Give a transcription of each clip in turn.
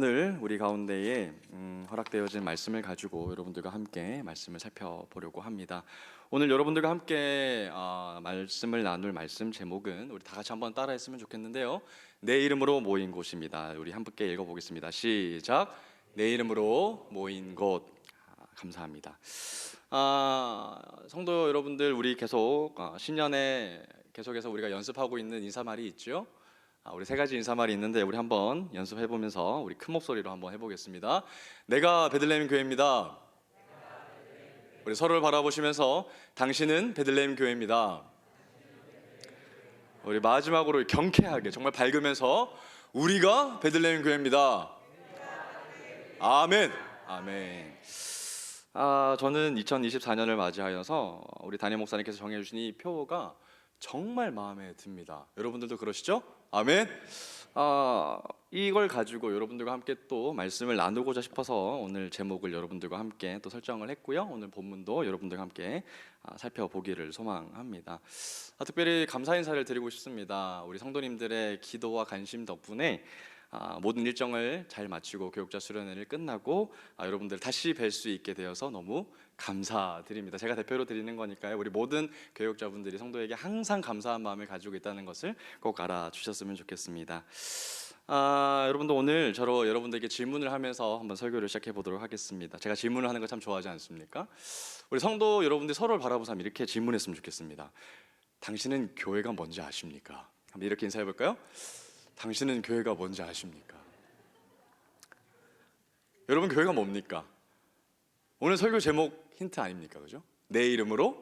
오늘 우리 가운데에 허락되어진 말씀을 가지고 여러분들과 함께 말씀을 살펴보려고 합니다. 오늘 여러분들과 함께 말씀을 나눌 말씀 제목은 우리 다 같이 한번 따라했으면 좋겠는데요. 내 이름으로 모인 곳입니다. 우리 함께 읽어보겠습니다. 시작. 내 이름으로 모인 곳. 감사합니다. 성도 여러분들, 우리 계속 신년에 계속해서 우리가 연습하고 있는 인사말이 있죠. 우리 세 가지 인사말이 있는데 우리 한번 연습해보면서 우리 큰 목소리로 한번 해보겠습니다. 내가 베들레헴 교회입니다. 우리 서로를 바라보시면서 당신은 베들레헴 교회입니다. 우리 마지막으로 경쾌하게 정말 밝으면서 우리가 베들레헴 교회입니다. 아멘. 아멘. 저는 2024년을 맞이하여서 우리 담임 목사님께서 정해주신 이 표가 정말 마음에 듭니다. 여러분들도 그러시죠? 아멘. 이걸 가지고 여러분들과 함께 또 말씀을 나누고자 싶어서 오늘 제목을 여러분들과 함께 또 설정을 했고요. 오늘 본문도 여러분들과 함께 살펴보기를 소망합니다. 특별히 감사 인사를 드리고 싶습니다. 우리 성도님들의 기도와 관심 덕분에 모든 일정을 잘 마치고 교육자 수련회를 끝나고 여러분들 다시 뵐 수 있게 되어서 너무 감사드립니다. 제가 대표로 드리는 거니까요. 우리 모든 교육자분들이 성도에게 항상 감사한 마음을 가지고 있다는 것을 꼭 알아주셨으면 좋겠습니다. 여러분도 오늘 저로 여러분들에게 질문을 하면서 한번 설교를 시작해 보도록 하겠습니다. 제가 질문을 하는 거 참 좋아하지 않습니까? 우리 성도 여러분들이 서로를 바라보면서 이렇게 질문했으면 좋겠습니다. 당신은 교회가 뭔지 아십니까? 한번 이렇게 인사해 볼까요? 당신은 교회가 뭔지 아십니까? 여러분, 교회가 뭡니까? 오늘 설교 제목 힌트 아닙니까? 그죠? 내 이름으로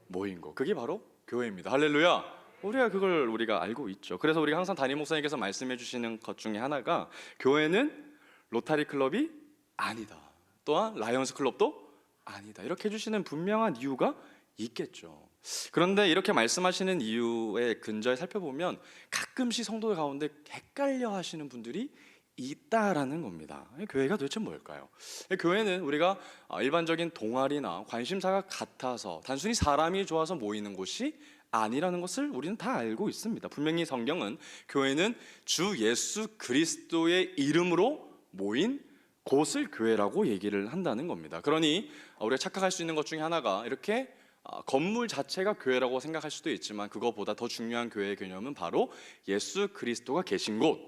모인 곳, 그게 바로 교회입니다. 할렐루야. 우리가 알고 있죠. 그래서 우리가 항상 담임 목사님께서 말씀해 주시는 것 중에 하나가 교회는 로타리 클럽이 아니다, 또한 라이언스 클럽도 아니다, 이렇게 해주시는 분명한 이유가 있겠죠. 그런데 이렇게 말씀하시는 이유에 근저에 살펴보면 가끔씩 성도 가운데 헷갈려 하시는 분들이 있다라는 겁니다. 교회가 도대체 뭘까요? 교회는 우리가 일반적인 동아리나 관심사가 같아서 단순히 사람이 좋아서 모이는 곳이 아니라는 것을 우리는 다 알고 있습니다. 분명히 성경은 교회는 주 예수 그리스도의 이름으로 모인 곳을 교회라고 얘기를 한다는 겁니다. 그러니 우리가 착각할 수 있는 것 중에 하나가 이렇게 건물 자체가 교회라고 생각할 수도 있지만 그것보다 더 중요한 교회의 개념은 바로 예수 그리스도가 계신 곳.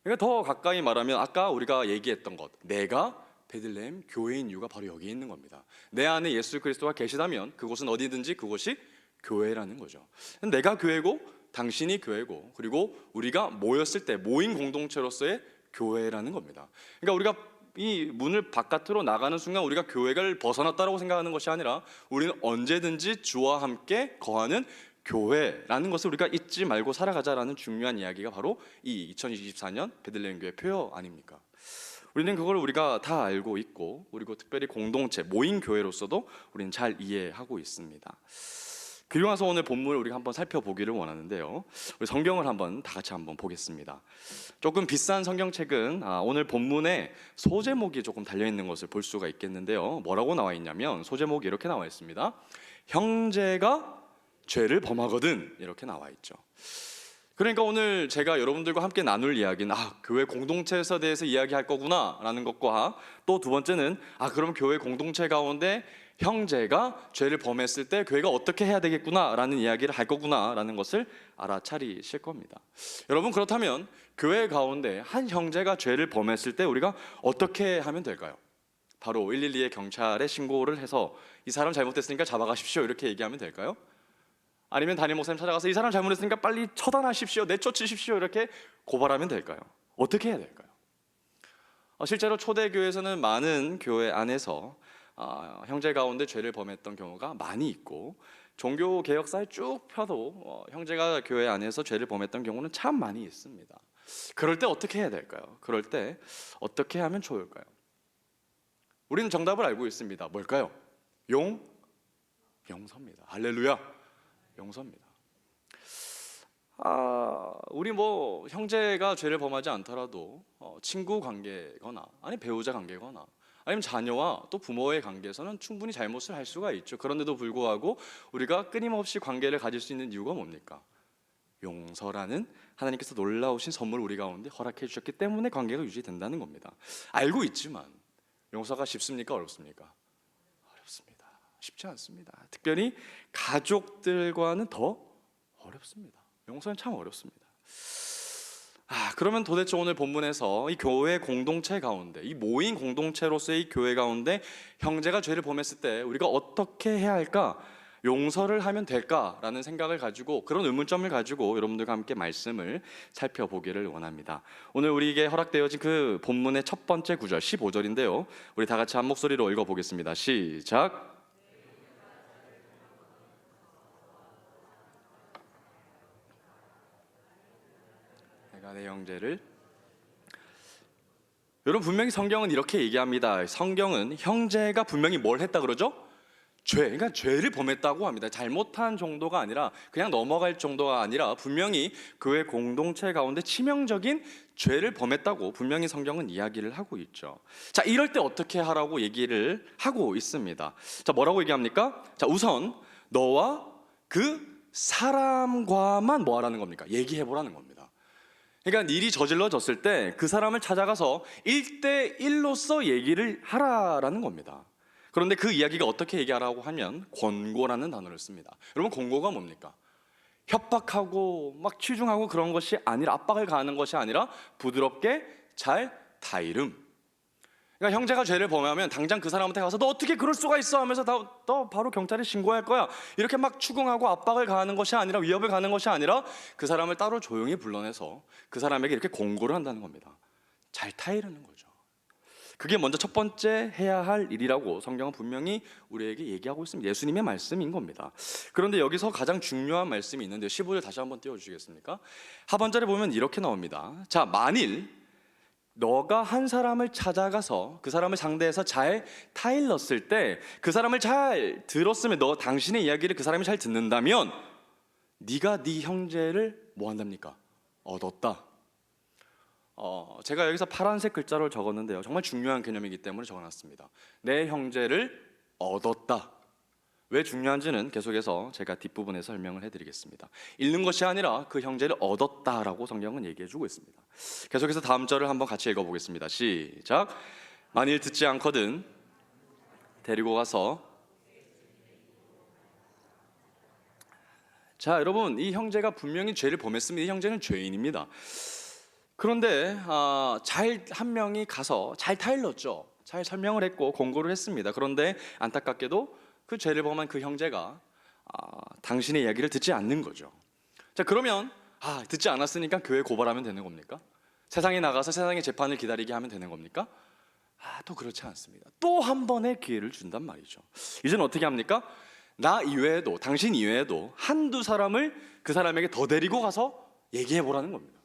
그러니까 더 가까이 말하면 아까 우리가 얘기했던 것, 내가 베들레헴 교회인 이유가 바로 여기 있는 겁니다. 내 안에 예수 그리스도가 계시다면 그곳은 어디든지 그곳이 교회라는 거죠. 내가 교회고 당신이 교회고 그리고 우리가 모였을 때 모인 공동체로서의 교회라는 겁니다. 그러니까 우리가 이 문을 바깥으로 나가는 순간 우리가 교회를 벗어났다고 생각하는 것이 아니라 우리는 언제든지 주와 함께 거하는 교회라는 것을 우리가 잊지 말고 살아가자라는 중요한 이야기가 바로 이 2024년 베들레헴 교회 표어 아닙니까? 우리는 그걸 우리가 다 알고 있고 그리고 특별히 공동체 모인 교회로서도 우리는 잘 이해하고 있습니다. 그리고 나서 오늘 본문을 우리가 한번 살펴보기를 원하는데요. 우리 성경을 한번 다 같이 한번 보겠습니다. 조금 비싼 성경책은 오늘 본문에 소제목이 조금 달려있는 것을 볼 수가 있겠는데요. 뭐라고 나와 있냐면 소제목이 이렇게 나와 있습니다. 형제가 죄를 범하거든, 이렇게 나와 있죠. 그러니까 오늘 제가 여러분들과 함께 나눌 이야기는 교회 공동체에 대해서 이야기할 거구나 라는 것과 또 두 번째는 그럼 교회 공동체 가운데 형제가 죄를 범했을 때 교회가 어떻게 해야 되겠구나 라는 이야기를 할 거구나 라는 것을 알아차리실 겁니다. 여러분, 그렇다면 교회 가운데 한 형제가 죄를 범했을 때 우리가 어떻게 하면 될까요? 바로 112에 경찰에 신고를 해서 이 사람 잘못됐으니까 잡아가십시오 이렇게 얘기하면 될까요? 아니면 담임 목사님 찾아가서 이 사람 잘못했으니까 빨리 처단하십시오, 내쫓으십시오 이렇게 고발하면 될까요? 어떻게 해야 될까요? 실제로 초대교회에서는 많은 교회 안에서 형제 가운데 죄를 범했던 경우가 많이 있고 종교 개혁사에 쭉 펴도 형제가 교회 안에서 죄를 범했던 경우는 참 많이 있습니다. 그럴 때 어떻게 해야 될까요? 그럴 때 어떻게 하면 좋을까요? 우리는 정답을 알고 있습니다. 뭘까요? 용서입니다. 할렐루야. 용서입니다. 우리 형제가 죄를 범하지 않더라도 친구 관계거나 아니 배우자 관계거나 아니면 자녀와 또 부모의 관계에서는 충분히 잘못을 할 수가 있죠. 그런데도 불구하고 우리가 끊임없이 관계를 가질 수 있는 이유가 뭡니까? 용서라는 하나님께서 놀라우신 선물 우리 가운데 허락해 주셨기 때문에 관계가 유지된다는 겁니다. 알고 있지만 용서가 쉽습니까? 어렵습니까? 어렵습니다. 쉽지 않습니다. 특별히 가족들과는 더 어렵습니다. 용서는 참 어렵습니다. 그러면 도대체 오늘 본문에서 이 교회 공동체 가운데, 이 모인 공동체로서의 이 교회 가운데 형제가 죄를 범했을 때 우리가 어떻게 해야 할까? 용서를 하면 될까라는 생각을 가지고, 그런 의문점을 가지고 여러분들과 함께 말씀을 살펴보기를 원합니다. 오늘 우리에게 허락되어진 그 본문의 첫 번째 구절 15절인데요, 우리 다 같이 한 목소리로 읽어보겠습니다. 시작. 내가 내 형제를, 여러분 분명히 성경은 이렇게 얘기합니다. 성경은 형제가 분명히 뭘 했다 그러죠? 그러니까 죄를 범했다고 합니다. 잘못한 정도가 아니라, 그냥 넘어갈 정도가 아니라 분명히 교회 공동체 가운데 치명적인 죄를 범했다고 분명히 성경은 이야기를 하고 있죠. 자, 이럴 때 어떻게 하라고 얘기를 하고 있습니다. 자, 뭐라고 얘기합니까? 자, 우선 너와 그 사람과만 뭐 하라는 겁니까? 얘기해 보라는 겁니다. 그러니까 일이 저질러졌을 때 그 사람을 찾아가서 1대1로서 얘기를 하라라는 겁니다. 그런데 그 이야기가 어떻게 얘기하라고 하면 권고라는 단어를 씁니다. 여러분, 권고가 뭡니까? 협박하고 막 치중하고 그런 것이 아니라, 압박을 가하는 것이 아니라 부드럽게 잘 다이름. 그러니까 형제가 죄를 범하면 당장 그 사람한테 가서 너 어떻게 그럴 수가 있어 하면서 너 바로 경찰에 신고할 거야, 이렇게 막 추궁하고 압박을 가하는 것이 아니라, 위협을 가하는 것이 아니라 그 사람을 따로 조용히 불러내서 그 사람에게 이렇게 권고를 한다는 겁니다. 잘 타이르는 거죠. 그게 먼저 첫 번째 해야 할 일이라고 성경은 분명히 우리에게 얘기하고 있습니다. 예수님의 말씀인 겁니다. 그런데 여기서 가장 중요한 말씀이 있는데 15절 다시 한번 띄워주시겠습니까? 하반절에 보면 이렇게 나옵니다. 자, 만일 너가 한 사람을 찾아가서 그 사람을 상대해서 잘 타일렀을 때, 그 사람을 잘 들었으면, 너 당신의 이야기를 그 사람이 잘 듣는다면 네가 네 형제를 뭐 한답니까? 얻었다. 제가 여기서 파란색 글자로 적었는데요, 정말 중요한 개념이기 때문에 적어놨습니다. 내 형제를 얻었다. 왜 중요한지는 계속해서 제가 뒷부분에 설명을 해드리겠습니다. 잃는 것이 아니라 그 형제를 얻었다라고 성경은 얘기해주고 있습니다. 계속해서 다음 절을 한번 같이 읽어보겠습니다. 시작. 만일 듣지 않거든 데리고 가서. 자, 여러분, 이 형제가 분명히 죄를 범했습니다. 이 형제는 죄인입니다. 그런데 한 명이 가서 잘 타일렀죠. 잘 설명을 했고 권고를 했습니다. 그런데 안타깝게도 그 죄를 범한 그 형제가 당신의 이야기를 듣지 않는 거죠. 자, 그러면 듣지 않았으니까 교회 고발하면 되는 겁니까? 세상에 나가서 세상의 재판을 기다리게 하면 되는 겁니까? 또 그렇지 않습니다. 또 한 번의 기회를 준단 말이죠. 이제는 어떻게 합니까? 나 이외에도, 당신 이외에도 한두 사람을 그 사람에게 더 데리고 가서 얘기해 보라는 겁니다.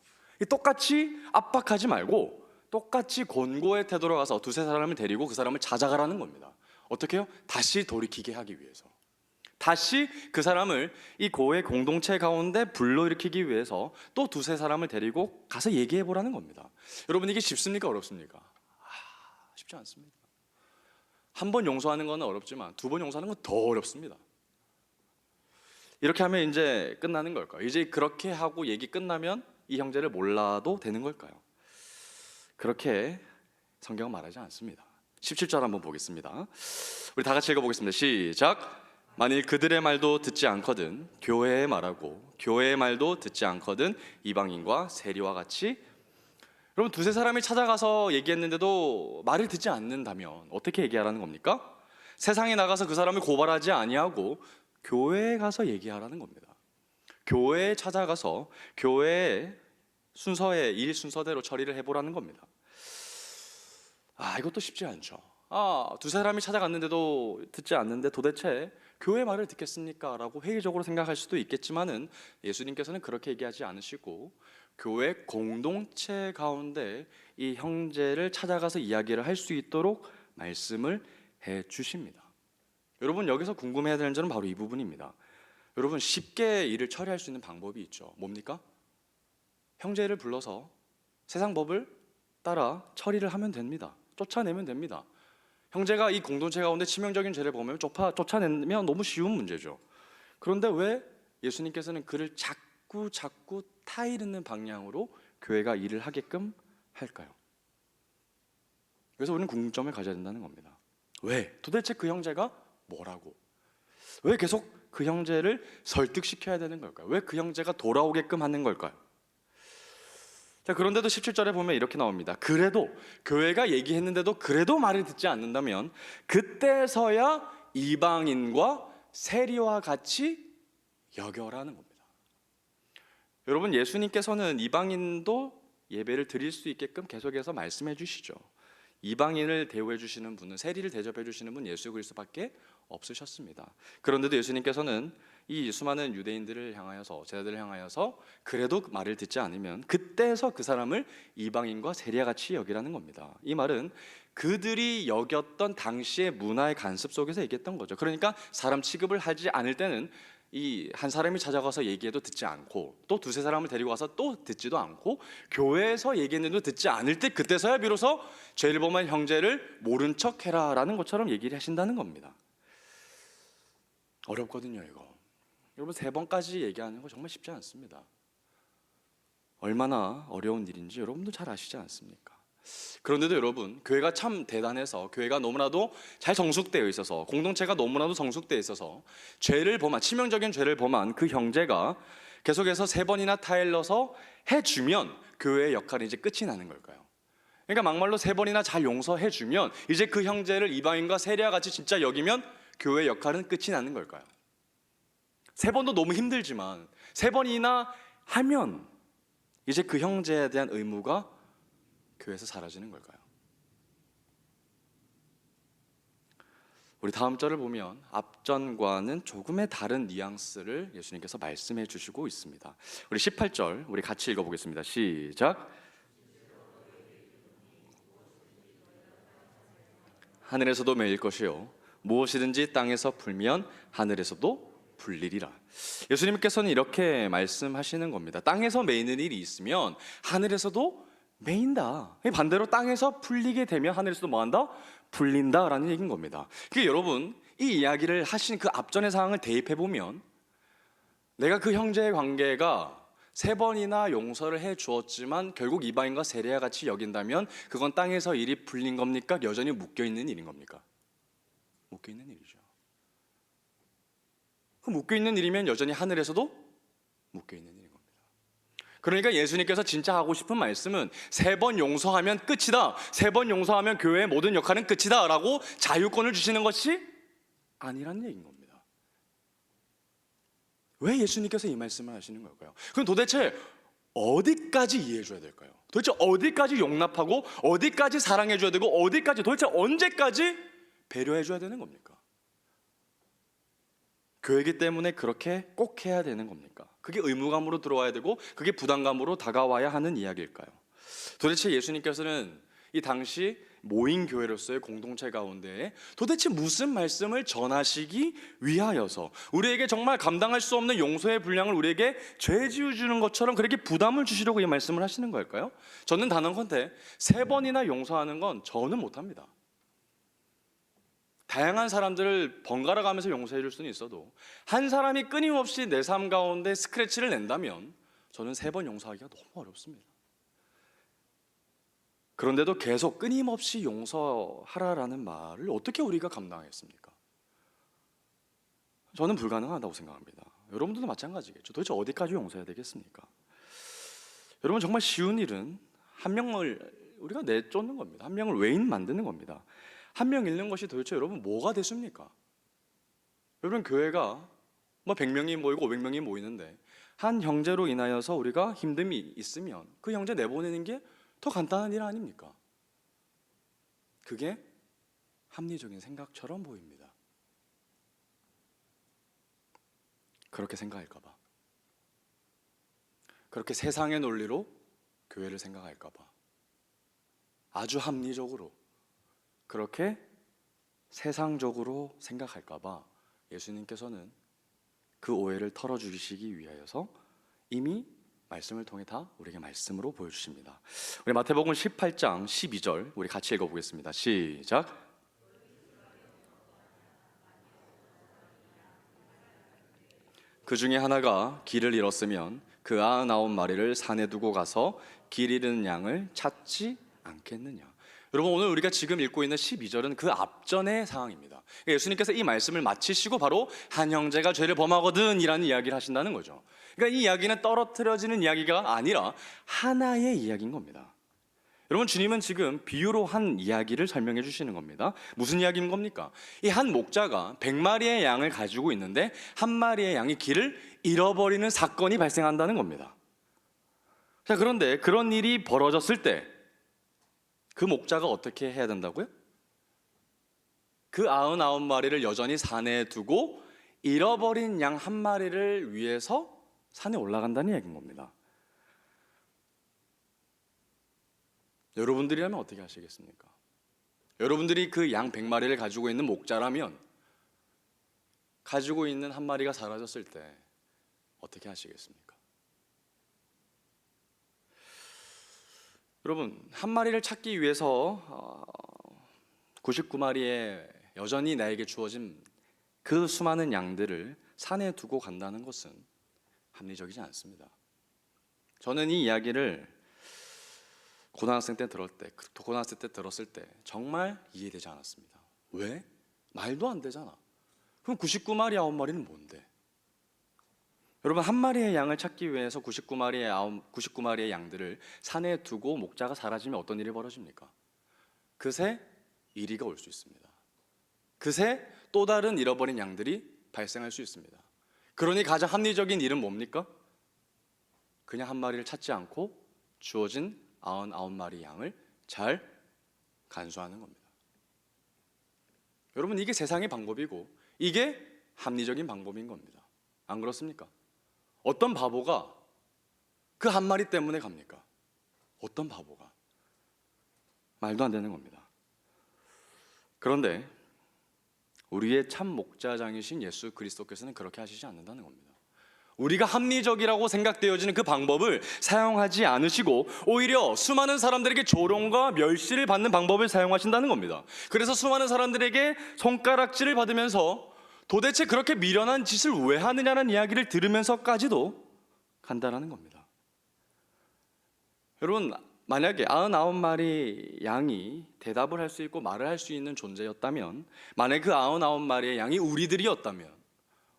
똑같이 압박하지 말고 똑같이 권고의 태도로 가서 두세 사람을 데리고 그 사람을 찾아가라는 겁니다. 어떻게 해요? 다시 돌이키게 하기 위해서, 다시 그 사람을 이 교회 공동체 가운데 불러일으키기 위해서 또 두세 사람을 데리고 가서 얘기해 보라는 겁니다. 여러분, 이게 쉽습니까? 어렵습니까? 쉽지 않습니다. 한 번 용서하는 건 어렵지만 두 번 용서하는 건 더 어렵습니다. 이렇게 하면 이제 끝나는 걸까요? 이제 그렇게 하고 얘기 끝나면 이 형제를 몰라도 되는 걸까요? 그렇게 성경은 말하지 않습니다. 17절 한번 보겠습니다. 우리 다 같이 읽어보겠습니다. 시작. 만일 그들의 말도 듣지 않거든 교회의 말하고 교회의 말도 듣지 않거든 이방인과 세리와 같이. 여러분, 두세 사람이 찾아가서 얘기했는데도 말을 듣지 않는다면 어떻게 얘기하라는 겁니까? 세상에 나가서 그 사람을 고발하지 아니하고 교회에 가서 얘기하라는 겁니다. 교회에 찾아가서 교회의 순서의 일 순서대로 처리를 해보라는 겁니다. 이것도 쉽지 않죠. 두세 사람이 찾아갔는데도 듣지 않는데 도대체 교회 말을 듣겠습니까? 라고 회의적으로 생각할 수도 있겠지만은 예수님께서는 그렇게 얘기하지 않으시고 교회 공동체 가운데 이 형제를 찾아가서 이야기를 할 수 있도록 말씀을 해 주십니다. 여러분, 여기서 궁금해야 되는 점은 바로 이 부분입니다. 여러분, 쉽게 일을 처리할 수 있는 방법이 있죠. 뭡니까? 형제를 불러서 세상 법을 따라 처리를 하면 됩니다. 쫓아내면 됩니다. 형제가 이 공동체 가운데 치명적인 죄를 범하면 쫓아내면 너무 쉬운 문제죠. 그런데 왜 예수님께서는 그를 자꾸 자꾸 타이르는 방향으로 교회가 일을 하게끔 할까요? 그래서 우리는 궁금점을 가져야 된다는 겁니다. 왜? 도대체 그 형제가 뭐라고? 왜 계속 그 형제를 설득시켜야 되는 걸까요? 왜 그 형제가 돌아오게끔 하는 걸까요? 자, 그런데도 17절에 보면 이렇게 나옵니다. 그래도 교회가 얘기했는데도 그래도 말을 듣지 않는다면 그때서야 이방인과 세리와 같이 여겨라는 겁니다. 여러분, 예수님께서는 이방인도 예배를 드릴 수 있게끔 계속해서 말씀해 주시죠. 이방인을 대우해 주시는 분은, 세리를 대접해 주시는 분 예수 그리스도밖에 없으셨습니다. 그런데도 예수님께서는 이 수많은 유대인들을 향하여서, 제자들을 향하여서 그래도 말을 듣지 않으면 그때서 그 사람을 이방인과 세리와 같이 여기라는 겁니다. 이 말은 그들이 여겼던 당시의 문화의 간섭 속에서 얘기했던 거죠. 그러니까 사람 취급을 하지 않을 때는 이 한 사람이 찾아가서 얘기해도 듣지 않고, 또 두세 사람을 데리고 가서 또 듣지도 않고, 교회에서 얘기했는데도 듣지 않을 때 그때서야 비로소 죄를 범한 형제를 모른 척 해라라는 것처럼 얘기를 하신다는 겁니다. 어렵거든요, 이거. 여러분, 3번까지 얘기하는 거 정말 쉽지 않습니다. 얼마나 어려운 일인지 여러분도 잘 아시지 않습니까? 그런데도 여러분, 교회가 참 대단해서, 교회가 너무나도 잘 정숙되어 있어서, 공동체가 너무나도 정숙되어 있어서 죄를 범한, 치명적인 죄를 범한 그 형제가 계속해서 3번이나 타일러서 해주면 교회의 역할이 이제 끝이 나는 걸까요? 그러니까 막말로 3번이나 잘 용서해주면 이제 그 형제를 이방인과 세리와 같이 진짜 여기면 교회의 역할은 끝이 나는 걸까요? 3번도 너무 힘들지만 3번이나 하면 이제 그 형제에 대한 의무가 교회에서 사라지는 걸까요? 우리 다음 절을 보면 앞전과는 조금의 다른 뉘앙스를 예수님께서 말씀해 주시고 있습니다. 우리 18절 우리 같이 읽어보겠습니다. 시작. 하늘에서도 매일 것이요 무엇이든지 땅에서 풀면 하늘에서도 풀리리라. 예수님께서는 이렇게 말씀하시는 겁니다. 땅에서 매이는 일이 있으면 하늘에서도 매인다. 반대로 땅에서 풀리게 되면 하늘에서도 뭐한다? 풀린다라는 얘기인 겁니다. 그러니까 여러분, 이 이야기를 하신 그 앞전의 상황을 대입해 보면, 내가 그 형제의 관계가 3번이나 용서를 해 주었지만 결국 이방인과 세리와 같이 여긴다면 그건 땅에서 일이 풀린 겁니까? 여전히 묶여 있는 일인 겁니까? 묶여 있는 일이죠. 그 묶여 있는 일이면 여전히 하늘에서도 묶여 있는 일인 겁니다. 그러니까 예수님께서 진짜 하고 싶은 말씀은 3번 용서하면 끝이다, 3번 용서하면 교회의 모든 역할은 끝이다 라고 자유권을 주시는 것이 아니라는 얘기인 겁니다. 왜 예수님께서 이 말씀을 하시는 걸까요? 그럼 도대체 어디까지 이해해 줘야 될까요? 도대체 어디까지 용납하고 어디까지 사랑해 줘야 되고 어디까지, 도대체 언제까지 배려해 줘야 되는 겁니까? 교회이기 때문에 그렇게 꼭 해야 되는 겁니까? 그게 의무감으로 들어와야 되고 그게 부담감으로 다가와야 하는 이야기일까요? 도대체 예수님께서는 이 당시 모인 교회로서의 공동체 가운데 도대체 무슨 말씀을 전하시기 위하여서 우리에게 정말 감당할 수 없는 용서의 분량을 우리에게 죄 지어주는 것처럼 그렇게 부담을 주시려고 이 말씀을 하시는 걸까요? 저는 단언컨대 3번이나 용서하는 건 저는 못합니다. 다양한 사람들을 번갈아 가면서 용서해 줄 수는 있어도 한 사람이 끊임없이 내 삶 가운데 스크래치를 낸다면 저는 3번 용서하기가 너무 어렵습니다. 그런데도 계속 끊임없이 용서하라라는 말을 어떻게 우리가 감당하겠습니까? 저는 불가능하다고 생각합니다. 여러분들도 마찬가지겠죠. 도대체 어디까지 용서해야 되겠습니까? 여러분, 정말 쉬운 일은 한 명을 우리가 내쫓는 겁니다. 한 명을 외인 만드는 겁니다. 한 명 잃는 것이 도대체 여러분 뭐가 됐습니까? 여러분, 교회가 100명이 모이고 500명이 모이는데 한 형제로 인하여서 우리가 힘듦이 있으면 그 형제 내보내는 게 더 간단한 일 아닙니까? 그게 합리적인 생각처럼 보입니다. 그렇게 생각할까 봐, 그렇게 세상의 논리로 교회를 생각할까 봐, 아주 합리적으로 그렇게 세상적으로 생각할까 봐 예수님께서는 그 오해를 털어주시기 위하여서 이미 말씀을 통해 다 우리에게 말씀으로 보여주십니다. 우리 마태복음 18장 12절 우리 같이 읽어보겠습니다. 시작. 그 중에 하나가 길을 잃었으면 그 99마리를 산에 두고 가서 길 잃은 양을 찾지 않겠느냐. 여러분, 오늘 우리가 지금 읽고 있는 12절은 그 앞전의 상황입니다. 예수님께서 이 말씀을 마치시고 바로 한 형제가 죄를 범하거든 이라는 이야기를 하신다는 거죠. 그러니까 이 이야기는 떨어뜨려지는 이야기가 아니라 하나의 이야기인 겁니다. 여러분, 주님은 지금 비유로 한 이야기를 설명해 주시는 겁니다. 무슨 이야기인 겁니까? 이 한 목자가 100마리의 양을 가지고 있는데 한 마리의 양이 길을 잃어버리는 사건이 발생한다는 겁니다. 자, 그런데 그런 일이 벌어졌을 때 그 목자가 어떻게 해야 된다고요? 그 99마리를 여전히 산에 두고 잃어버린 양 한 마리를 위해서 산에 올라간다는 얘기인 겁니다. 여러분들이라면 어떻게 하시겠습니까? 여러분들이 그 양 100마리를 가지고 있는 목자라면 가지고 있는 한 마리가 사라졌을 때 어떻게 하시겠습니까? 여러분, 한 마리를 찾기 위해서 99마리의 여전히 나에게 주어진 그 수많은 양들을 산에 두고 간다는 것은 합리적이지 않습니다. 저는 이 이야기를 고등학생 때 들었을 때 정말 이해되지 않았습니다. 왜? 말도 안 되잖아. 그럼 99마리 9마리는 뭔데? 여러분, 한 마리의 양을 찾기 위해서 99마리의 양들을 산에 두고 목자가 사라지면 어떤 일이 벌어집니까? 그새 이리가 올 수 있습니다. 그새 또 다른 잃어버린 양들이 발생할 수 있습니다. 그러니 가장 합리적인 일은 뭡니까? 그냥 한 마리를 찾지 않고 주어진 99마리 양을 잘 간수하는 겁니다. 여러분, 이게 세상의 방법이고 이게 합리적인 방법인 겁니다. 안 그렇습니까? 어떤 바보가 그 한 마리 때문에 갑니까? 어떤 바보가? 말도 안 되는 겁니다. 그런데 우리의 참 목자장이신 예수 그리스도께서는 그렇게 하시지 않는다는 겁니다. 우리가 합리적이라고 생각되어지는 그 방법을 사용하지 않으시고 오히려 수많은 사람들에게 조롱과 멸시를 받는 방법을 사용하신다는 겁니다. 그래서 수많은 사람들에게 손가락질을 받으면서 도대체 그렇게 미련한 짓을 왜 하느냐는 이야기를 들으면서까지도 간다라는 겁니다. 여러분, 만약에 99마리 양이 대답을 할 수 있고 말을 할 수 있는 존재였다면, 만약에 그 99마리의 양이 우리들이었다면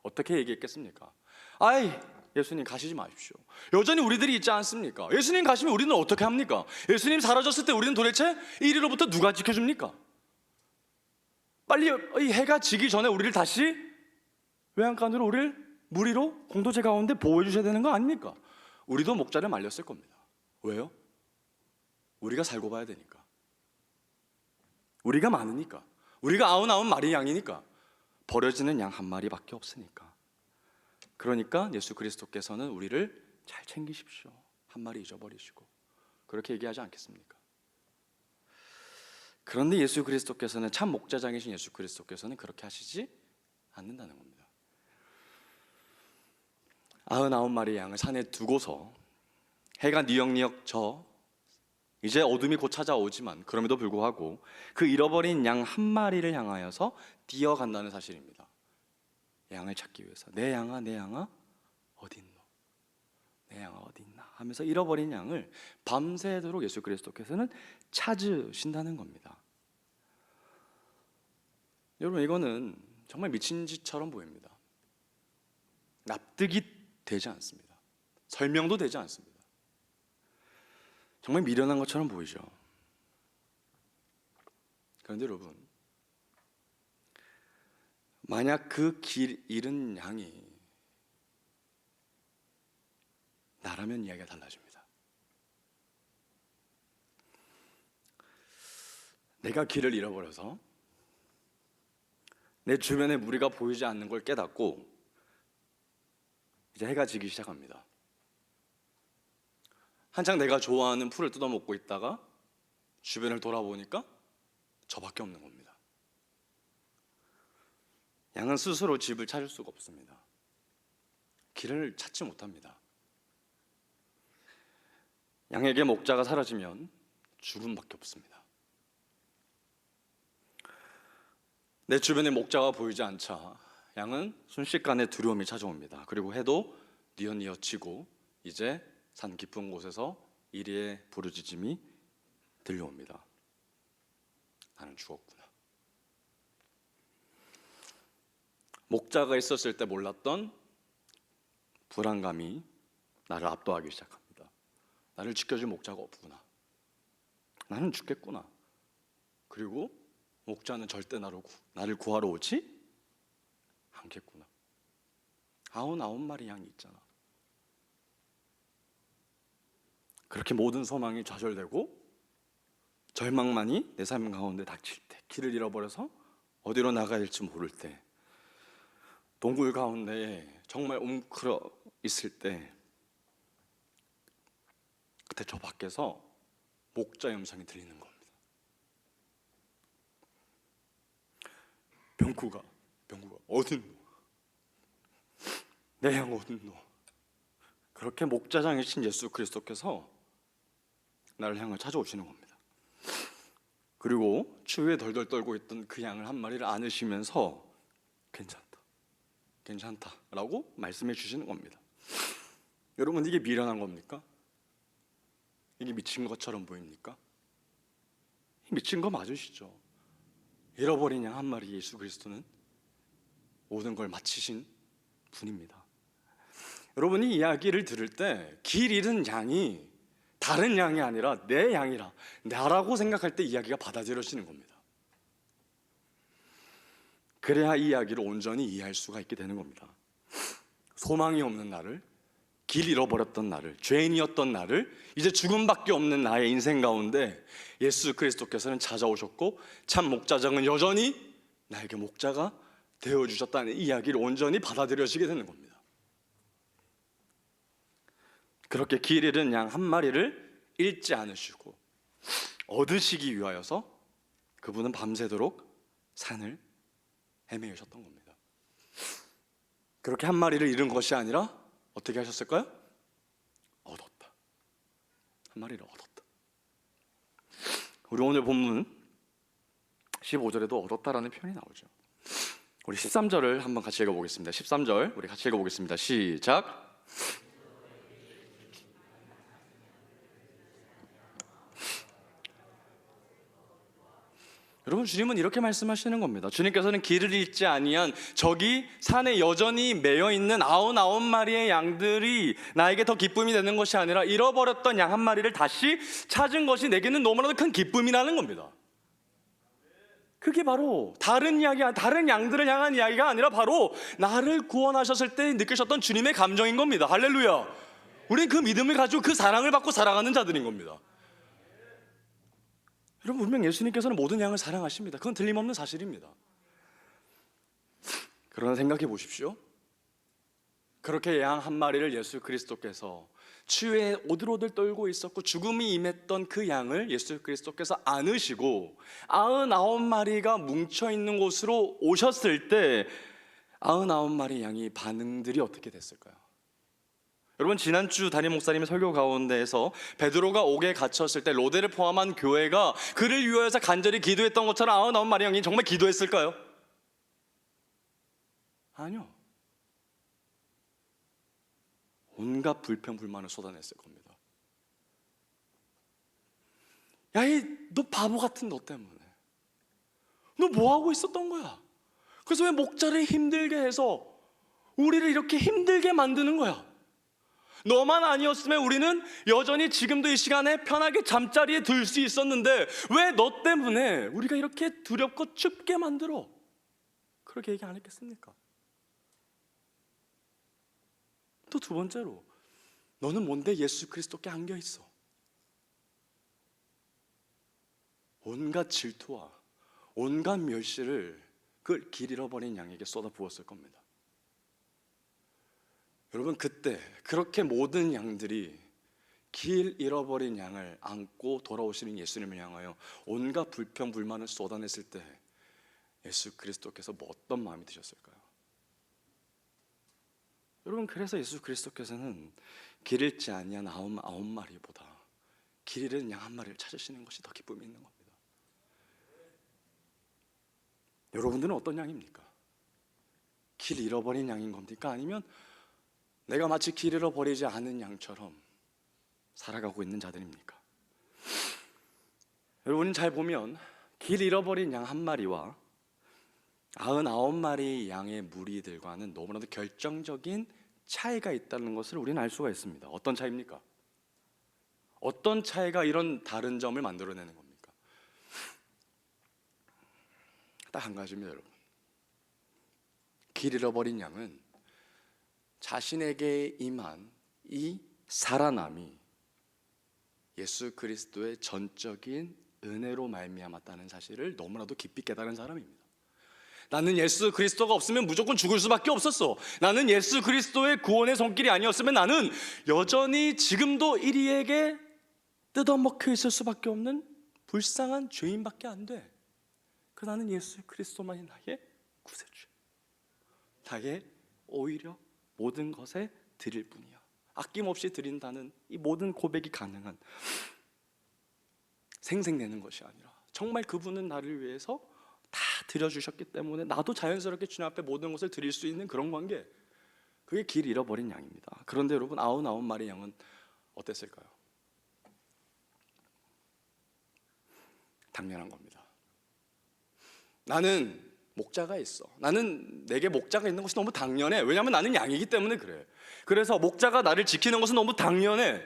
어떻게 얘기했겠습니까? 아이, 예수님 가시지 마십시오. 여전히 우리들이 있지 않습니까? 예수님 가시면 우리는 어떻게 합니까? 예수님 사라졌을 때 우리는 도대체 이리로부터 누가 지켜줍니까? 빨리 이 해가 지기 전에 우리를 다시 외양간으로 우리를 무리로 공도제 가운데 보호해 주셔야 되는 거 아닙니까? 우리도 목자를 말렸을 겁니다. 왜요? 우리가 살고 봐야 되니까. 우리가 많으니까. 우리가 99마리 양이니까. 버려지는 양 한 마리밖에 없으니까. 그러니까 예수 그리스도께서는 우리를 잘 챙기십시오. 한 마리 잊어버리시고. 그렇게 얘기하지 않겠습니까? 그런데 예수 그리스도께서는, 참 목자장이신 예수 그리스도께서는 그렇게 하시지 않는다는 겁니다. 99마리의 양을 산에 두고서 해가 니역니역 져 이제 어둠이 곧 찾아오지만 그럼에도 불구하고 그 잃어버린 양 한 마리를 향하여서 뛰어간다는 사실입니다. 양을 찾기 위해서. 내 양아 어디 있노? 내 양아 어디 있나? 하면서 잃어버린 양을 밤새도록 예수 그리스도께서는 찾으신다는 겁니다. 여러분, 이거는 정말 미친 짓처럼 보입니다. 납득이 되지 않습니다. 설명도 되지 않습니다. 정말 미련한 것처럼 보이죠. 그런데 여러분, 만약 그 길 잃은 양이 나라면 이야기가 달라집니다. 내가 길을 잃어버려서 내 주변에 무리가 보이지 않는 걸 깨닫고 이제 해가 지기 시작합니다. 한창 내가 좋아하는 풀을 뜯어먹고 있다가 주변을 돌아보니까 저밖에 없는 겁니다. 양은 스스로 집을 찾을 수가 없습니다. 길을 찾지 못합니다. 양에게 목자가 사라지면 죽음밖에 없습니다. 내 주변에 목자가 보이지 않자 양은 순식간에 두려움이 찾아옵니다. 그리고 해도 뉘엿뉘엿 지고 이제 산 깊은 곳에서 이리의 부르짖음이 들려옵니다. 나는 죽었구나. 목자가 있었을 때 몰랐던 불안감이 나를 압도하기 시작합니다. 나를 지켜줄 목자가 없구나. 나는 죽겠구나. 그리고 목자는 절대 나를 구하러 오지 않겠구나. 99마리 양이 있잖아. 그렇게 모든 소망이 좌절되고 절망만이 내 삶 가운데 닥칠 때, 길을 잃어버려서 어디로 나가야 할지 모를 때, 동굴 가운데에 정말 웅크러 있을 때, 그때 저 밖에서 목자의 음성이 들리는 겁니다. 병구가 어딨노? 내 양 어딨노? 그렇게 목자장이신 예수 그리스도께서 나를 향해 찾아오시는 겁니다. 그리고 추위에 덜덜 떨고 있던 그 양을 한 마리를 안으시면서 괜찮다 라고 말씀해 주시는 겁니다. 여러분, 이게 미련한 겁니까? 이게 미친 것처럼 보입니까? 미친 거 맞으시죠? 잃어버린 양 한 마리 예수 그리스도는 모든 걸 마치신 분입니다. 여러분이 이야기를 들을 때 길 잃은 양이 다른 양이 아니라 내 양이라, 나라고 생각할 때 이야기가 받아들여지는 겁니다. 그래야 이 이야기를 온전히 이해할 수가 있게 되는 겁니다. 소망이 없는 나를, 길 잃어버렸던 나를, 죄인이었던 나를, 이제 죽음밖에 없는 나의 인생 가운데 예수 그리스도께서는 찾아오셨고 참 목자장은 여전히 나에게 목자가 되어주셨다는 이야기를 온전히 받아들여지게 되는 겁니다. 그렇게 길 잃은 양 한 마리를 잃지 않으시고 얻으시기 위하여서 그분은 밤새도록 산을 헤매셨던 겁니다. 그렇게 한 마리를 잃은 것이 아니라 어떻게 하셨을까요? 얻었다. 한 마리를 얻었다. 우리 오늘 본문 15절에도 얻었다라는 표현이 나오죠. 우리 13절을 한번 같이 읽어보겠습니다. 13절 우리 같이 읽어보겠습니다. 시작. 여러분, 주님은 이렇게 말씀하시는 겁니다. 주님께서는 길을 잃지 아니한 저기 산에 여전히 매여있는 99마리의 양들이 나에게 더 기쁨이 되는 것이 아니라 잃어버렸던 양 한 마리를 다시 찾은 것이 내게는 너무나도 큰 기쁨이라는 겁니다. 그게 바로 다른 양들을 향한 이야기가 아니라 바로 나를 구원하셨을 때 느끼셨던 주님의 감정인 겁니다. 할렐루야. 우리는 그 믿음을 가지고 그 사랑을 받고 살아가는 자들인 겁니다. 여러분, 분명 예수님께서는 모든 양을 사랑하십니다. 그건 틀림없는 사실입니다. 그러나 생각해 보십시오. 그렇게 양 한 마리를 예수 그리스도께서 추위에 오들오들 떨고 있었고 죽음이 임했던 그 양을 예수 그리스도께서 안으시고 99마리가 뭉쳐있는 곳으로 오셨을 때 99마리 양의 반응들이 어떻게 됐을까요? 여러분, 지난주 담임 목사님의 설교 가운데에서 베드로가 옥에 갇혔을 때 로데를 포함한 교회가 그를 위하여서 간절히 기도했던 것처럼 99마리 양이 정말 기도했을까요? 아니요. 온갖 불평불만을 쏟아냈을 겁니다. 야, 너 바보 같은 너 때문에 너 뭐하고 있었던 거야? 그래서 왜 목자를 힘들게 해서 우리를 이렇게 힘들게 만드는 거야? 너만 아니었으면 우리는 여전히 지금도 이 시간에 편하게 잠자리에 들 수 있었는데 왜 너 때문에 우리가 이렇게 두렵고 춥게 만들어? 그렇게 얘기 안 했겠습니까? 또 두 번째로, 너는 뭔데 예수 그리스도께 안겨 있어? 온갖 질투와 온갖 멸시를 그 길 잃어버린 양에게 쏟아부었을 겁니다. 여러분, 그때 그렇게 모든 양들이 길 잃어버린 양을 안고 돌아오시는 예수님을 향하여 온갖 불평 불만을 쏟아냈을 때 예수 그리스도께서 어떤 마음이 드셨을까요? 여러분, 그래서 예수 그리스도께서는 길 잃지 아니한 99마리보다 길 잃은 양 한 마리를 찾으시는 것이 더 기쁨이 있는 겁니다. 여러분들은 어떤 양입니까? 길 잃어버린 양인 겁니까? 아니면 내가 마치 길 잃어버리지 않은 양처럼 살아가고 있는 자들입니까? 여러분 잘 보면 길 잃어버린 양 한 마리와 99마리 양의 무리들과는 너무나도 결정적인 차이가 있다는 것을 우리는 알 수가 있습니다. 어떤 차이입니까? 어떤 차이가 이런 다른 점을 만들어내는 겁니까? 딱 한 가지입니다, 여러분. 길 잃어버린 양은 자신에게 임한 이 살아남이 예수 그리스도의 전적인 은혜로 말미암았다는 사실을 너무나도 깊이 깨달은 사람입니다. 나는 예수 그리스도가 없으면 무조건 죽을 수밖에 없었어. 나는 예수 그리스도의 구원의 손길이 아니었으면 나는 여전히 지금도 이리에게 뜯어먹혀 있을 수밖에 없는 불쌍한 죄인밖에 안 돼. 그 나는 예수 그리스도만이 나의 구세주, 나의 오히려 모든 것에 드릴 뿐이야. 아낌없이 드린다는 이 모든 고백이 가능한, 생색내는 것이 아니라 정말 그분은 나를 위해서 다 드려주셨기 때문에 나도 자연스럽게 주님 앞에 모든 것을 드릴 수 있는 그런 관계, 그게 길 잃어버린 양입니다. 그런데 여러분 99마리 양은 어땠을까요? 당연한 겁니다. 나는 목자가 있어. 나는 내게 목자가 있는 것이 너무 당연해. 왜냐하면 나는 양이기 때문에 그래. 그래서 목자가 나를 지키는 것은 너무 당연해.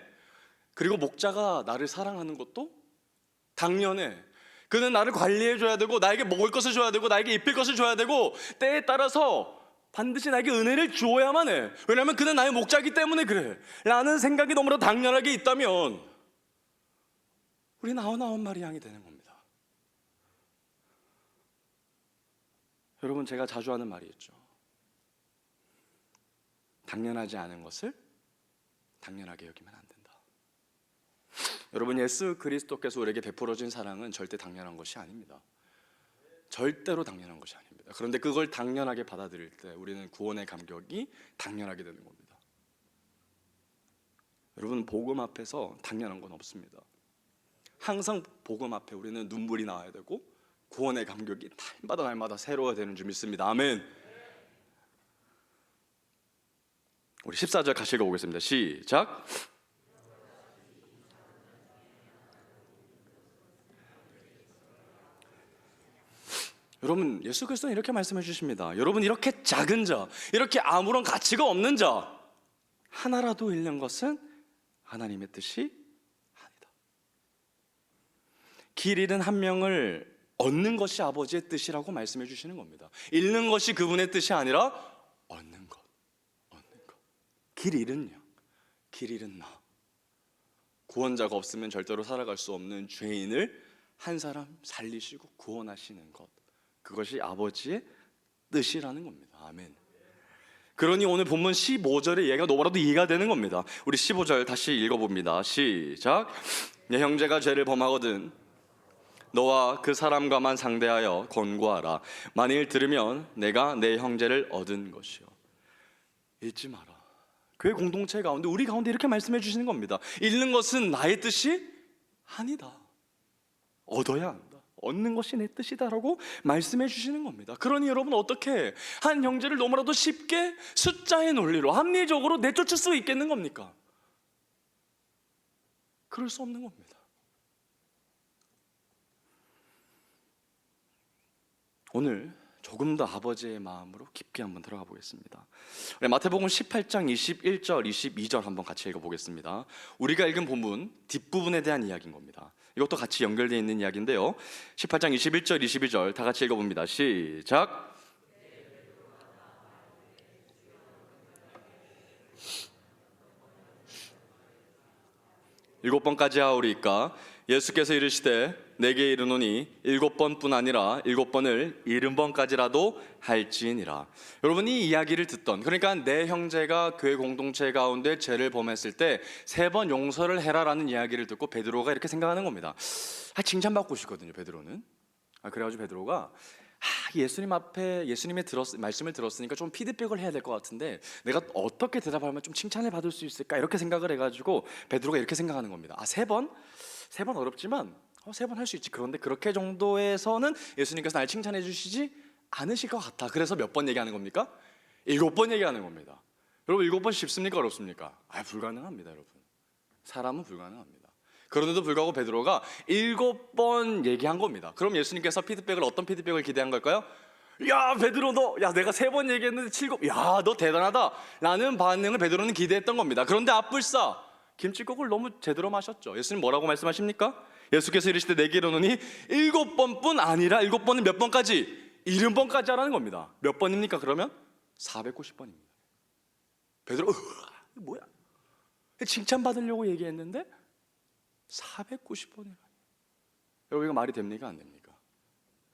그리고 목자가 나를 사랑하는 것도 당연해. 그는 나를 관리해줘야 되고 나에게 먹을 것을 줘야 되고 나에게 입힐 것을 줘야 되고 때에 따라서 반드시 나에게 은혜를 주어야만 해. 왜냐하면 그는 나의 목자이기 때문에 그래 라는 생각이 너무나 당연하게 있다면 우리는 99마리 양이 되는 겁니다. 여러분 제가 자주 하는 말이 있죠. 당연하지 않은 것을 당연하게 여기면 안 된다. 여러분 예수 그리스도께서 우리에게 베풀어진 사랑은 절대 당연한 것이 아닙니다. 절대로 당연한 것이 아닙니다. 그런데 그걸 당연하게 받아들일 때 우리는 구원의 감격이 당연하게 되는 겁니다. 여러분 복음 앞에서 당연한 건 없습니다. 항상 복음 앞에 우리는 눈물이 나와야 되고 구원의 감격이 날마다 새로워야 되는 줄 믿습니다. 아멘. 우리 14절 같이 읽어보겠습니다. 시작. 여러분 예수 그리스도는 이렇게 말씀해 주십니다. 여러분 이렇게 작은 자, 이렇게 아무런 가치가 없는 자 하나라도 잃는 것은 하나님의 뜻이 아니다. 길 잃은 한 명을 얻는 것이 아버지의 뜻이라고 말씀해 주시는 겁니다. 잃는 것이 그분의 뜻이 아니라 얻는 것. 길 잃은 양, 길 잃은 나. 구원자가 없으면 절대로 살아갈 수 없는 죄인을 한 사람 살리시고 구원하시는 것, 그것이 아버지의 뜻이라는 겁니다. 아멘. 그러니 오늘 본문 15절의 이야기가 너무나도 이해가 되는 겁니다. 우리 15절 다시 읽어봅니다. 시작. 내 형제가 죄를 범하거든 너와 그 사람과만 상대하여 권고하라. 만일 들으면 내가 내 형제를 얻은 것이요. 잊지 마라. 교회 공동체 가운데 우리 가운데 이렇게 말씀해 주시는 겁니다. 잃는 것은 나의 뜻이 아니다. 얻어야 한다. 얻는 것이 내 뜻이다라고 말씀해 주시는 겁니다. 그러니 여러분 어떻게 한 형제를 너무나도 쉽게 숫자의 논리로 합리적으로 내쫓을 수 있겠는 겁니까? 그럴 수 없는 겁니다. 오늘 조금 더 아버지의 마음으로 깊게 한번 들어가 보겠습니다. 우리 마태복음 18장 21절 22절 한번 같이 읽어보겠습니다. 우리가 읽은 본문 뒷부분에 대한 이야기인 겁니다. 이것도 같이 연결되어 있는 이야기인데요. 18장 21절 22절 다 같이 읽어봅니다. 시작. 일곱 번까지 하오리이까 예수께서 이르시되 내게 이르노니 7번뿐 아니라 7번을 70번까지라도 할지니라. 여러분 이 이야기를 듣던, 그러니까 내 형제가 교회 공동체 가운데 죄를 범했을 때 3번 용서를 해라라는 이야기를 듣고 베드로가 이렇게 생각하는 겁니다. 칭찬받고 싶거든요 베드로는. 그래가지고 베드로가 예수님 앞에 예수님의 말씀을 들었으니까 좀 피드백을 해야 될 것 같은데 내가 어떻게 대답하면 좀 칭찬을 받을 수 있을까 이렇게 생각을 해가지고 베드로가 이렇게 생각하는 겁니다. 3번? 3번 어렵지만 3번 할 수 있지. 그런데 그렇게 정도에서는 예수님께서 날 칭찬해 주시지 않으실 것 같아. 그래서 몇 번 얘기하는 겁니까? 7번 얘기하는 겁니다. 여러분 7번 쉽습니까? 어렵습니까? 불가능합니다, 여러분. 사람은 불가능합니다. 그런데도 불구하고 베드로가 7번 얘기한 겁니다. 그럼 예수님께서 어떤 피드백을 기대한 걸까요? 야, 베드로 내가 3번 얘기했는데 7번, 너 대단하다 라는 반응을 베드로는 기대했던 겁니다. 그런데 앞불싸 김치국을 너무 제대로 마셨죠. 예수님 뭐라고 말씀하십니까? 예수께서 이르시되 내게 이르노니 7번뿐 아니라 7번은 몇 번까지? 70번까지 하라는 겁니다. 몇 번입니까 그러면? 490번입니다. 베드로 뭐야? 칭찬받으려고 얘기했는데 490번이라니. 여러분 이거 말이 됩니까? 안 됩니까?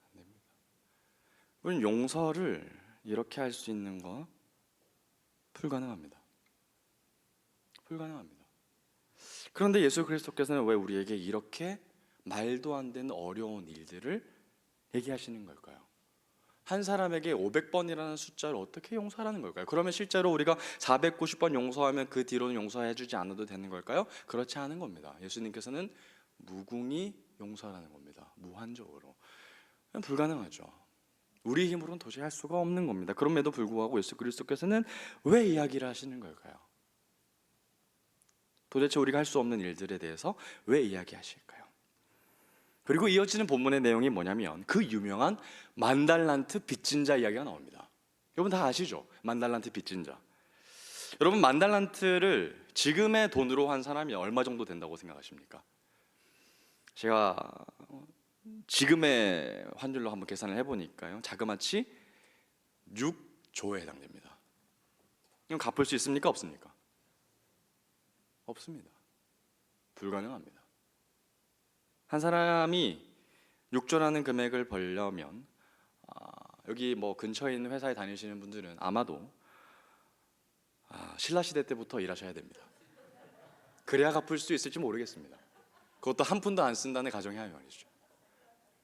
안 됩니다. 우리는 용서를 이렇게 할 수 있는 거 불가능합니다. 불가능합니다. 그런데 예수 그리스도께서는 왜 우리에게 이렇게 말도 안 되는 어려운 일들을 얘기하시는 걸까요? 한 사람에게 500번이라는 숫자를 어떻게 용서하라는 걸까요? 그러면 실제로 우리가 490번 용서하면 그 뒤로는 용서해 주지 않아도 되는 걸까요? 그렇지 않은 겁니다. 예수님께서는 무궁히 용서하라는 겁니다. 무한적으로. 불가능하죠. 우리 힘으로는 도저히 할 수가 없는 겁니다. 그럼에도 불구하고 예수 그리스도께서는 왜 이야기를 하시는 걸까요? 도대체 우리가 할 수 없는 일들에 대해서 왜 이야기하실까요? 그리고 이어지는 본문의 내용이 뭐냐면 그 유명한 만달란트 빚진 자 이야기가 나옵니다. 여러분 다 아시죠? 만달란트 빚진 자. 여러분 만달란트를 지금의 돈으로 한 사람이 얼마 정도 된다고 생각하십니까? 제가 지금의 환율로 한번 계산을 해보니까요, 자그마치 6조에 해당됩니다. 이건 갚을 수 있습니까? 없습니까? 없습니다. 불가능합니다. 한 사람이 6조라는 금액을 벌려면 여기 뭐 근처에 있는 회사에 다니시는 분들은 아마도 신라시대 때부터 일하셔야 됩니다. 그래야 갚을 수 있을지 모르겠습니다. 그것도 한 푼도 안 쓴다는 가정하에 말이죠.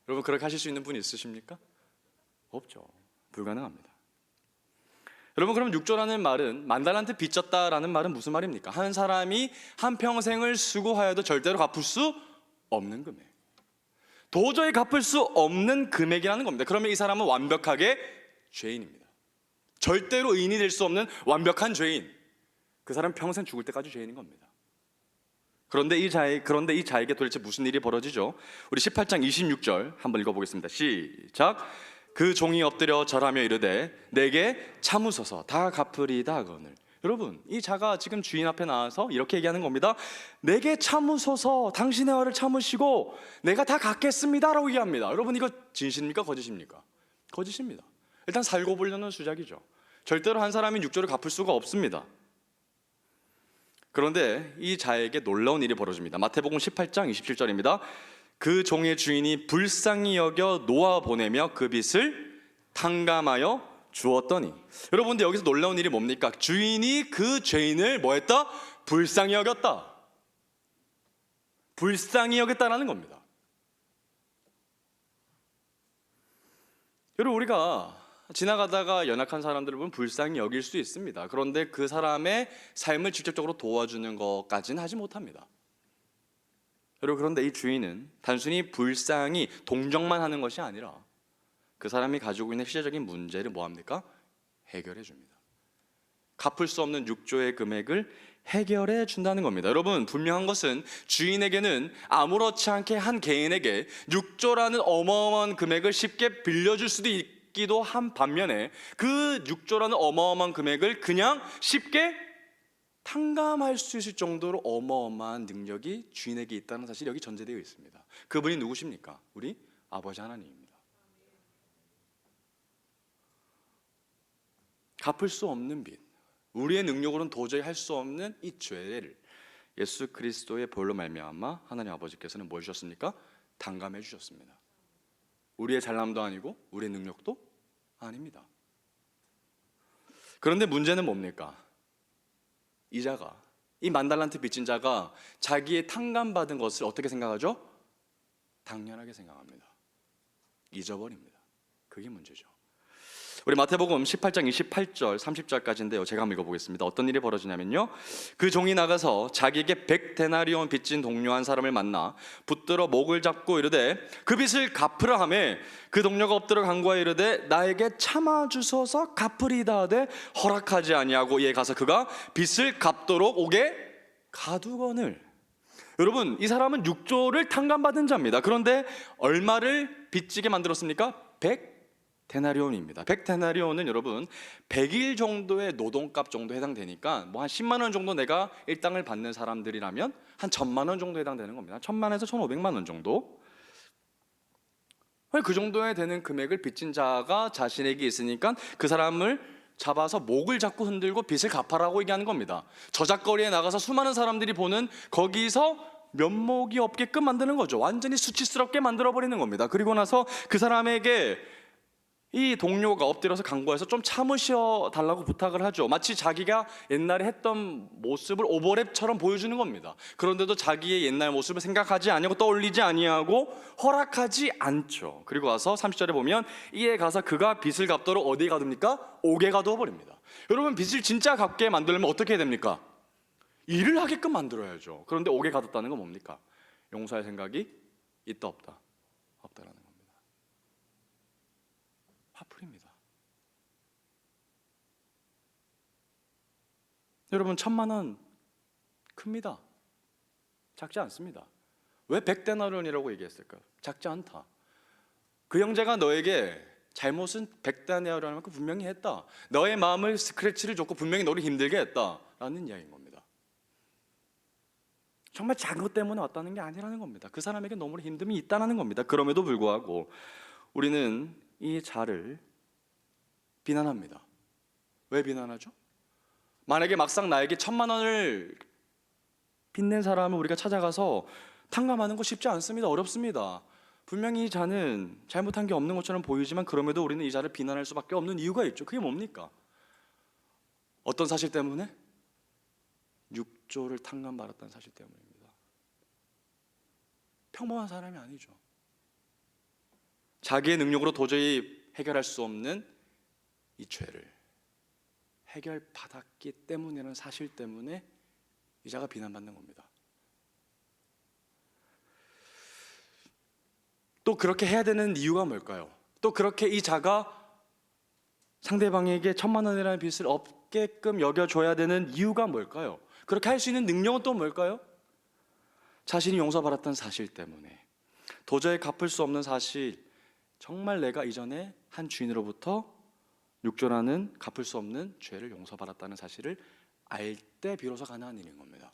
여러분 그렇게 하실 수 있는 분이 있으십니까? 없죠. 불가능합니다. 여러분 그럼 6조라는 말은 만달란트 빚졌다라는 말은 무슨 말입니까? 한 사람이 한 평생을 수고하여도 절대로 갚을 수 없는 금액, 도저히 갚을 수 없는 금액이라는 겁니다. 그러면 이 사람은 완벽하게 죄인입니다. 절대로 의인이 될 수 없는 완벽한 죄인. 그 사람 평생 죽을 때까지 죄인인 겁니다. 그런데 이 자에게 도대체 무슨 일이 벌어지죠? 우리 18장 26절 한번 읽어보겠습니다. 시작. 그 종이 엎드려 절하며 이르되 내게 참으소서 다 갚으리이다 하거늘. 여러분 이 자가 지금 주인 앞에 나와서 이렇게 얘기하는 겁니다. 내게 참으소서, 당신의 화를 참으시고 내가 다 갚겠습니다 라고 얘기합니다. 여러분 이거 진실입니까? 거짓입니까? 거짓입니다. 일단 살고 보려는 수작이죠. 절대로 한 사람이 6조를 갚을 수가 없습니다. 그런데 이 자에게 놀라운 일이 벌어집니다. 마태복음 18장 27절입니다. 그 종의 주인이 불쌍히 여겨 놓아 보내며 그 빚을 탕감하여 주었더니. 여러분 근데 여기서 놀라운 일이 뭡니까? 주인이 그 죄인을 뭐 했다? 불쌍히 여겼다. 불쌍히 여겼다라는 겁니다. 여러분 우리가 지나가다가 연약한 사람들을 보면 불쌍히 여길 수 있습니다. 그런데 그 사람의 삶을 직접적으로 도와주는 것까지는 하지 못합니다. 여러분 그런데 이 주인은 단순히 불쌍히 동정만 하는 것이 아니라 그 사람이 가지고 있는 실제적인 문제를 뭐합니까? 해결해 줍니다. 갚을 수 없는 6조의 금액을 해결해 준다는 겁니다. 여러분 분명한 것은 주인에게는 아무렇지 않게 한 개인에게 6조라는 어마어마한 금액을 쉽게 빌려줄 수도 있기도 한 반면에 그 6조라는 어마어마한 금액을 그냥 쉽게 탕감할 수 있을 정도로 어마어마한 능력이 주인에게 있다는 사실이 여기 전제되어 있습니다. 그분이 누구십니까? 우리 아버지 하나님입니다. 갚을 수 없는 빚, 우리의 능력으로는 도저히 할 수 없는 이 죄를 예수 그리스도의 보혈로 말미암아 하나님 아버지께서는 뭘 주셨습니까? 탕감해 주셨습니다. 우리의 잘남도 아니고 우리의 능력도 아닙니다. 그런데 문제는 뭡니까? 이 만달란트 빚진 자가 자기의 탕감받은 것을 어떻게 생각하죠? 당연하게 생각합니다. 잊어버립니다. 그게 문제죠. 우리 마태복음 18장 28절 30절까지인데요. 제가 한번 읽어보겠습니다. 어떤 일이 벌어지냐면요, 그 종이 나가서 자기에게 100데나리온 빚진 동료 한 사람을 만나 붙들어 목을 잡고 이르되 그 빚을 갚으라 하매 그 동료가 엎드려 간구하여 이르되 나에게 참아 주소서 갚으리다 하되 허락하지 아니하고 이에 가서 그가 빚을 갚도록 옥에 가두거늘. 여러분, 이 사람은 6조를 탕감받은 자입니다. 그런데 얼마를 빚지게 만들었습니까? 100데나리온입니다. 100데나리온은 여러분 100일 정도의 노동값 정도 해당되니까 뭐 한 10만 원 정도 내가 일당을 받는 사람들이라면 한 1000만 원 정도 해당되는 겁니다. 1000만에서 1500만 원 정도. 그 정도에 되는 금액을 빚진 자가 자신에게 있으니까 그 사람을 잡아서 목을 잡고 흔들고 빚을 갚아라고 얘기하는 겁니다. 저작거리에 나가서 수많은 사람들이 보는 거기서 면목이 없게끔 만드는 거죠. 완전히 수치스럽게 만들어버리는 겁니다. 그리고 나서 그 사람에게 이 동료가 엎드려서 간구해서 좀 참으셔 달라고 부탁을 하죠. 마치 자기가 옛날에 했던 모습을 오버랩처럼 보여주는 겁니다. 그런데도 자기의 옛날 모습을 생각하지 아니하고 떠올리지 아니하고 허락하지 않죠. 그리고 와서 30절에 보면 이에 가서 그가 빚을 갚도록 어디에 가둡니까? 옥에 가두어 버립니다. 여러분, 빚을 진짜 갚게 만들려면 어떻게 해야 됩니까? 일을 하게끔 만들어야죠. 그런데 옥에 가뒀다는 건 뭡니까? 용서할 생각이 있다 없다? 없다라는 겁니다. 화풀입니다. 여러분, 1000만 원 큽니다. 작지 않습니다. 왜 100데나리온이라고 얘기했을까요? 작지 않다. 그 형제가 너에게 잘못은 100데나리온만큼 분명히 했다. 너의 마음을 스크래치를 줬고 분명히 너를 힘들게 했다라는 이야기인 겁니다. 정말 작은 것 때문에 왔다는 게 아니라는 겁니다. 그 사람에게 너무 힘듦이 있다는 겁니다. 그럼에도 불구하고 우리는 이 자를 비난합니다. 왜 비난하죠? 만약에 막상 나에게 1000만 원을 빚낸 사람을 우리가 찾아가서 탕감하는 거 쉽지 않습니다. 어렵습니다. 분명히 이 자는 잘못한 게 없는 것처럼 보이지만 그럼에도 우리는 이 자를 비난할 수밖에 없는 이유가 있죠. 그게 뭡니까? 어떤 사실 때문에? 6조를 탕감받았다는 사실 때문입니다. 평범한 사람이 아니죠. 자기의 능력으로 도저히 해결할 수 없는 이 죄를 해결받았기 때문이라는 사실 때문에 이 자가 비난받는 겁니다. 또 그렇게 해야 되는 이유가 뭘까요? 또 그렇게 이 자가 상대방에게 1000만 원이라는 빚을 없게끔 여겨줘야 되는 이유가 뭘까요? 그렇게 할 수 있는 능력은 또 뭘까요? 자신이 용서받았다는 사실 때문에, 도저히 갚을 수 없는 사실, 정말 내가 이전에 한 주인으로부터 6조라는 갚을 수 없는 죄를 용서받았다는 사실을 알 때 비로소 가능한 일인 겁니다.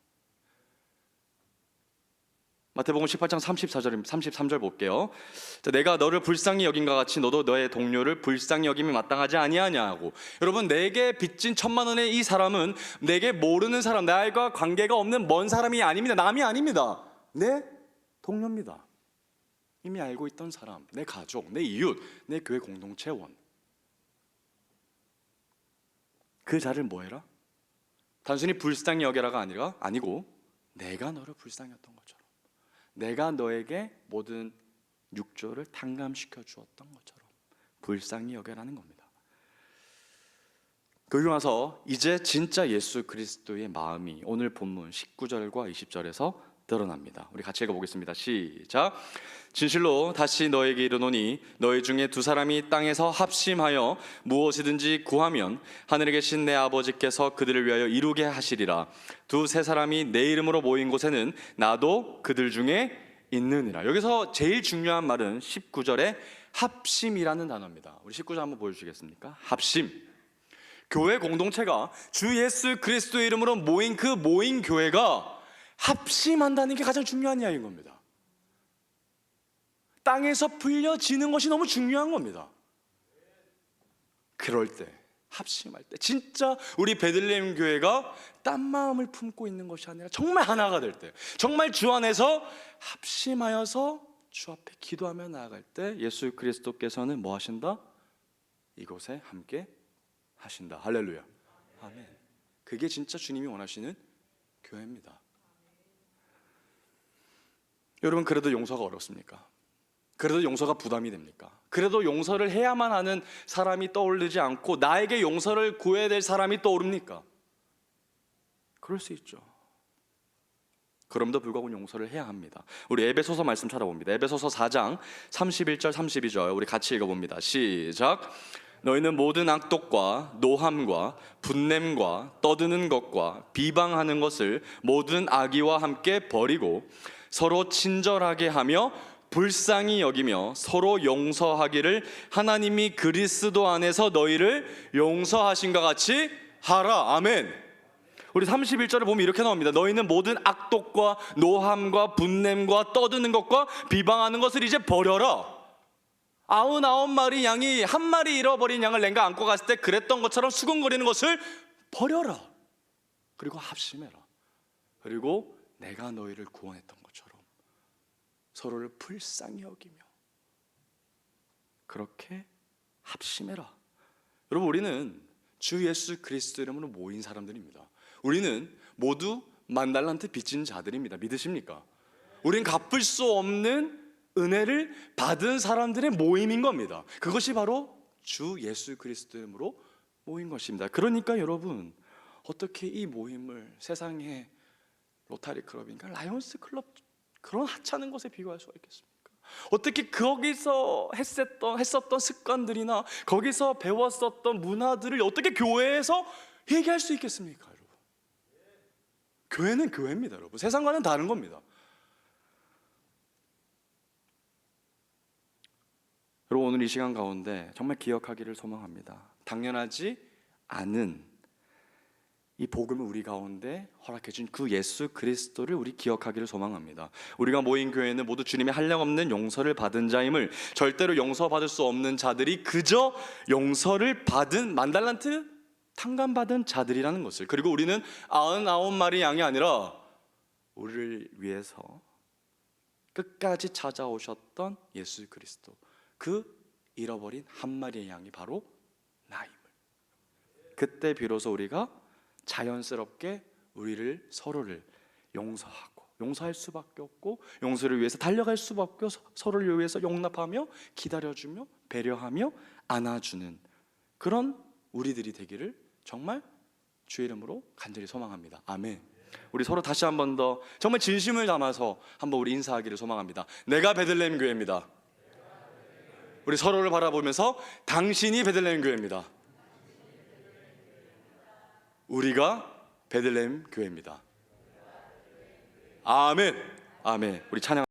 마태복음 18장 34절, 33절 볼게요. 내가 너를 불쌍히 여긴과 같이 너도 너의 동료를 불쌍히 여김이 마땅하지 아니하냐고. 여러분, 내게 빚진 1000만 원의 이 사람은 내게 모르는 사람, 나와 관계가 없는 먼 사람이 아닙니다. 남이 아닙니다. 내 동료입니다. 이미 알고 있던 사람, 내 가족, 내 이웃, 내 교회 공동체원. 그 자를 뭐해라? 단순히 불쌍히 여겨라가 아니고 내가 너를 불쌍히 여겼던 것처럼, 내가 너에게 모든 6조를 탕감시켜 주었던 것처럼 불쌍히 여겨라는 겁니다. 그리고 나서 이제 진짜 예수 그리스도의 마음이 오늘 본문 19절과 20절에서 드러납니다. 우리 같이 읽어보겠습니다. 시작. 진실로 다시 너에게 이르노니 너희 중에 두 사람이 땅에서 합심하여 무엇이든지 구하면 하늘에 계신 내 아버지께서 그들을 위하여 이루게 하시리라. 두세 사람이 내 이름으로 모인 곳에는 나도 그들 중에 있느니라. 여기서 제일 중요한 말은 19절에 합심이라는 단어입니다. 우리 19절 한번 보여주시겠습니까? 합심. 교회 공동체가 주 예수 그리스도의 이름으로 모인 그 모인 교회가 합심한다는 게 가장 중요한 이야기인 겁니다. 땅에서 풀려지는 것이 너무 중요한 겁니다. 그럴 때, 합심할 때 진짜 우리 베들레헴 교회가 딴 마음을 품고 있는 것이 아니라 정말 하나가 될 때, 정말 주 안에서 합심하여서 주 앞에 기도하며 나아갈 때 예수 그리스도께서는 뭐 하신다? 이곳에 함께 하신다. 할렐루야. 아멘. 그게 진짜 주님이 원하시는 교회입니다. 여러분, 그래도 용서가 어렵습니까? 그래도 용서가 부담이 됩니까? 그래도 용서를 해야만 하는 사람이 떠오르지 않고 나에게 용서를 구해야 될 사람이 떠오릅니까? 그럴 수 있죠. 그럼에도 불구하고 용서를 해야 합니다. 우리 에베소서 말씀 찾아봅니다. 에베소서 4장 31절 32절 우리 같이 읽어봅니다. 시작. 너희는 모든 악독과 노함과 분냄과 떠드는 것과 비방하는 것을 모든 악의와 함께 버리고 서로 친절하게 하며 불쌍히 여기며 서로 용서하기를 하나님이 그리스도 안에서 너희를 용서하신과 같이 하라. 아멘. 우리 31절에 보면 이렇게 나옵니다. 너희는 모든 악독과 노함과 분냄과 떠드는 것과 비방하는 것을 이제 버려라. 99마리 양이 한 마리 잃어버린 양을 랭가 안고 갔을 때 그랬던 것처럼 수군거리는 것을 버려라. 그리고 합심해라. 그리고 내가 너희를 구원했던 것처럼 서로를 불쌍히 여기며 그렇게 합심해라. 여러분, 우리는 주 예수 그리스도 이름으로 모인 사람들입니다. 우리는 모두 만달란트 빚진 자들입니다. 믿으십니까? 우린 갚을 수 없는 은혜를 받은 사람들의 모임인 겁니다. 그것이 바로 주 예수 그리스도 이름으로 모인 것입니다. 그러니까 여러분, 어떻게 이 모임을 세상의 로타리 클럽인가 라이온스 클럽 그런 하찮은 것에 비교할 수가 있겠습니까? 어떻게 거기서 했었던 습관들이나 거기서 배웠었던 문화들을 어떻게 교회에서 얘기할 수 있겠습니까, 여러분? 교회는 교회입니다, 여러분. 세상과는 다른 겁니다. 여러분, 오늘 이 시간 가운데 정말 기억하기를 소망합니다. 당연하지 않은 이 복음을 우리 가운데 허락해 준 그 예수 그리스도를 우리 기억하기를 소망합니다. 우리가 모인 교회는 모두 주님의 한량없는 용서를 받은 자임을, 절대로 용서받을 수 없는 자들이 그저 용서를 받은 만달란트 탕감받은 자들이라는 것을, 그리고 우리는 99마리 양이 아니라 우리를 위해서 끝까지 찾아오셨던 예수 그리스도, 그 잃어버린 한 마리의 양이 바로 나임을, 그때 비로소 우리가 자연스럽게 우리를 서로를 용서하고 용서할 수밖에 없고 용서를 위해서 달려갈 수밖에 없고 서로를 위해서 용납하며 기다려주며 배려하며 안아주는 그런 우리들이 되기를 정말 주의 이름으로 간절히 소망합니다. 아멘. 우리 서로 다시 한 번 더 정말 진심을 담아서 한번 우리 인사하기를 소망합니다. 내가 베들레헴 교회입니다. 우리 서로를 바라보면서 당신이 베들레헴 교회입니다. 우리가 베들레헴 교회입니다. 아멘. 아멘. 우리 찬양